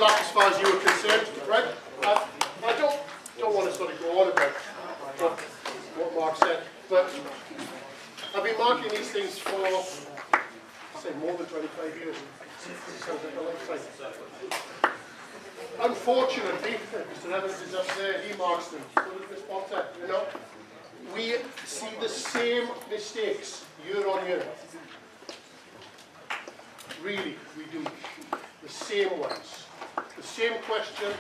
slack as far as you were concerned, right? I don't want to sort of go on about what Mark said, but I've been marking these things for, say, more than 25 years. Sounds like a lifetime. Unfortunately, Mr. Evans is up there, he marks them. So does Miss Potter, you know. We see the same mistakes year on year. Really, we do. The same ones. The same question,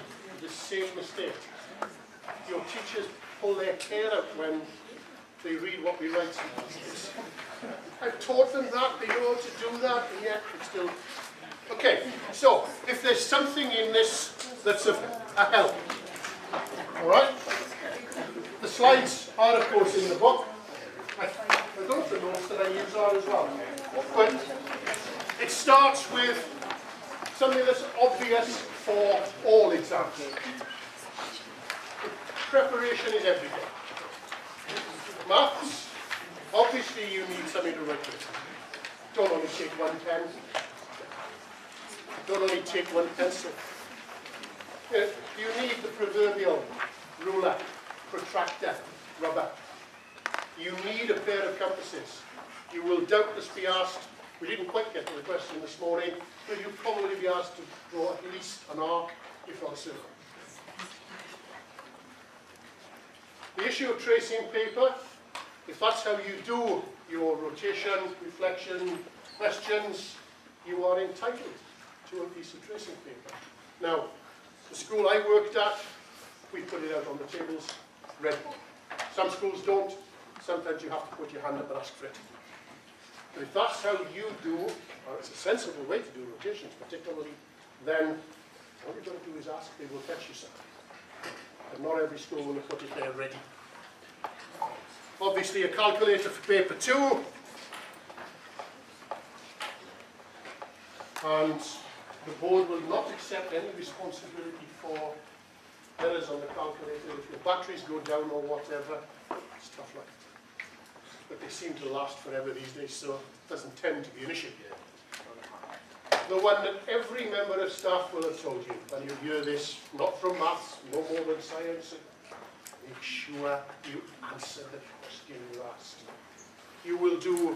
the same mistake. Your teachers pull their hair out when they read what we write. I've taught them that, they know how to do that, and yet it's still... Okay, so if there's something in this that's a help, all right? The slides are, of course, in the book. I don't know if the notes that I use are as well. But it starts with something that's obvious for all exams. Preparation is everything. Maths, obviously you need something to write with. Don't only take one pen. Don't only take one pencil. You need the proverbial ruler, protractor, rubber. You need a pair of compasses. You will doubtless be asked, we didn't quite get to the question this morning, but you'll probably be asked to draw at least an arc, if not a circle. The issue of tracing paper, if that's how you do your rotation, reflection, questions, you are entitled to a piece of tracing paper. Now, the school I worked at, we put it out on the tables, ready. Some schools don't. Sometimes you have to put your hand up and ask for it. But if that's how you do, or it's a sensible way to do rotations particularly, then all you've got to do is ask, they will fetch you something. And not every school will have put it there ready. Obviously a calculator for paper 2. And the board will not accept any responsibility for errors on the calculator if your batteries go down or whatever, stuff like that. But they seem to last forever these days, so it doesn't tend to be an issue. The one that every member of staff will have told you, and you hear this not from maths, no more than science, make sure you answer the question you asked. You will do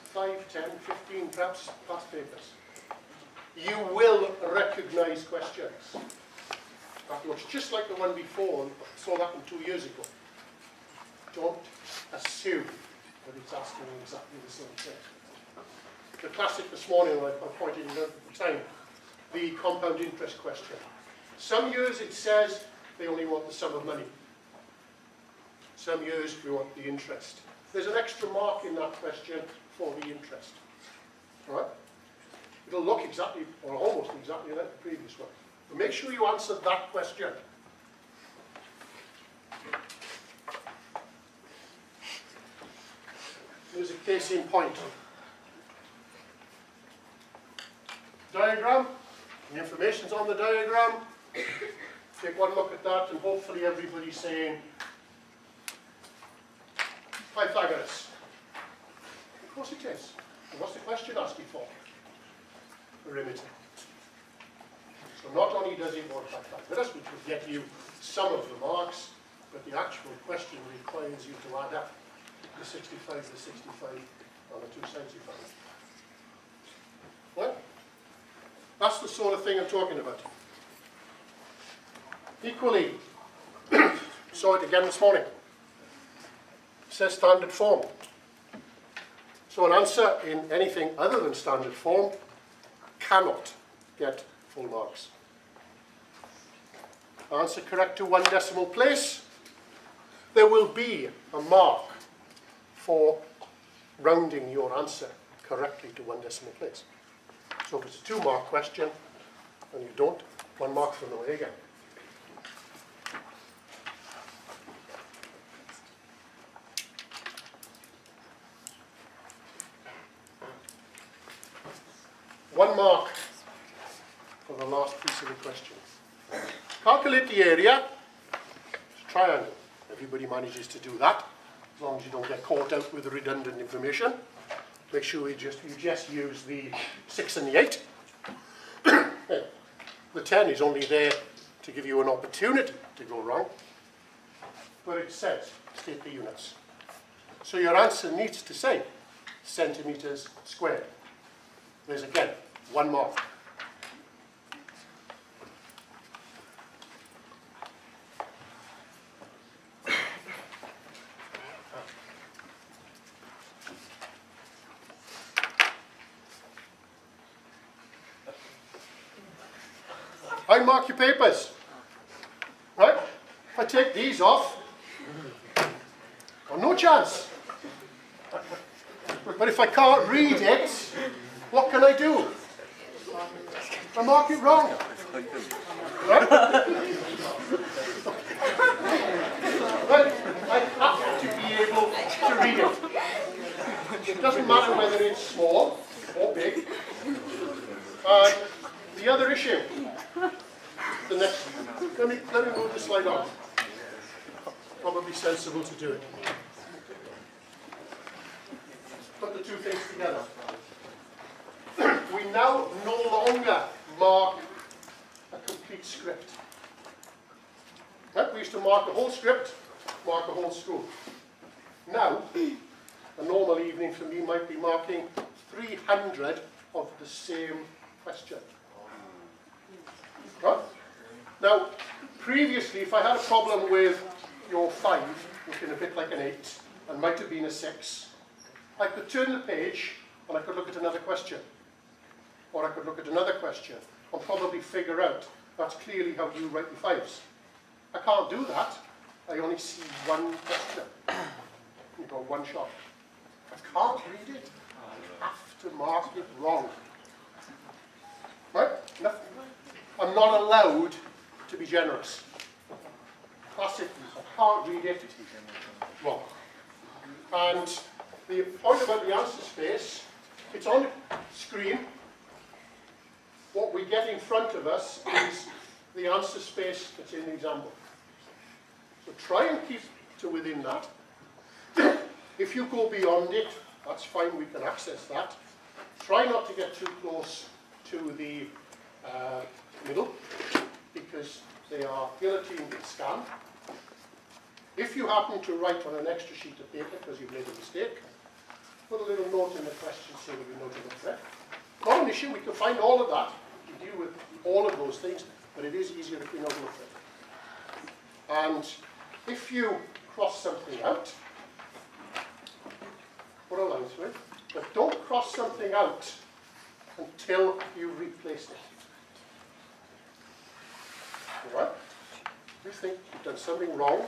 5, 10, 15 perhaps past papers. You will recognise questions. That looks just like the one before, I saw that one 2 years ago. Don't assume that it's asking exactly the same thing. The classic this morning, I pointed it out at the time, the compound interest question. Some years it says they only want the sum of money. Some years we want the interest. There's an extra mark in that question for the interest. All right? It'll look exactly, or almost exactly like the previous one. But make sure you answer that question. Here's a case in point. Diagram, the information's on the diagram. Take one look at that and hopefully everybody's saying Pythagoras. Of course it is. And what's the question asking for? Perimeter. So not only does it want Pythagoras, which will get you some of the marks, but the actual question requires you to add up the 65, the 65 on the two sides you found. Well, that's the sort of thing I'm talking about. Equally, saw it again this morning. It says standard form. So an answer in anything other than standard form cannot get full marks. Answer correct to 1 decimal place, there will be a mark for rounding your answer correctly to 1 decimal place. So if it's a 2-mark question and you don't, 1 mark from the way again. One mark for the last piece of the question. Calculate the area. It's a triangle. Everybody manages to do that, as long as you don't get caught out with redundant information. Make sure you just use the 6 and the 8. The 10 is only there to give you an opportunity to go wrong, but it says state the units. So your answer needs to say centimetres squared. There's again 1 mark. I mark your papers, right? If I take these off, well, no chance. But if I can't read it, what can I do? I mark it wrong. Right? But I have to be able to read it. It doesn't matter whether it's small or big. The other issue, the next, let me move the slide on. Probably sensible to do it. Put the two things together. We now no longer mark a complete script. Right? We used to mark a whole script, mark a whole school. Now, a normal evening for me might be marking 300 of the same question. Right? Now, previously, if I had a problem with your 5, looking a bit like an 8, and might have been a 6, I could turn the page and I could look at another question. Or I could look at another question and probably figure out that's clearly how you write your 5s. I can't do that. I only see one question. You've got one shot. I can't read it. I have to mark it wrong. Right? Nothing. I'm not allowed to be generous. Classically, I can't read it wrong. And the point about the answer space, it's on the screen. What we get in front of us is the answer space that's in the example. So try and keep to within that. If you go beyond it, that's fine, we can access that. Try not to get too close to the middle, because they are guillotined and scanned. If you happen to write on an extra sheet of paper because you've made a mistake, put a little note in the question so that we know to look for it. Not an issue, we can find all of that. We deal with all of those things, but it is easier if we know to look for it. And if you cross something out, put a line through it, but don't cross something out until you replace it. All right? If you think you've done something wrong,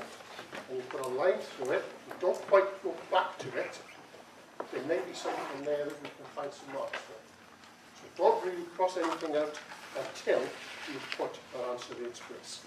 and you put a line through it, you don't quite go back to it, there may be something in there that we can find some marks for. So don't really cross anything out until you put an answer in its place.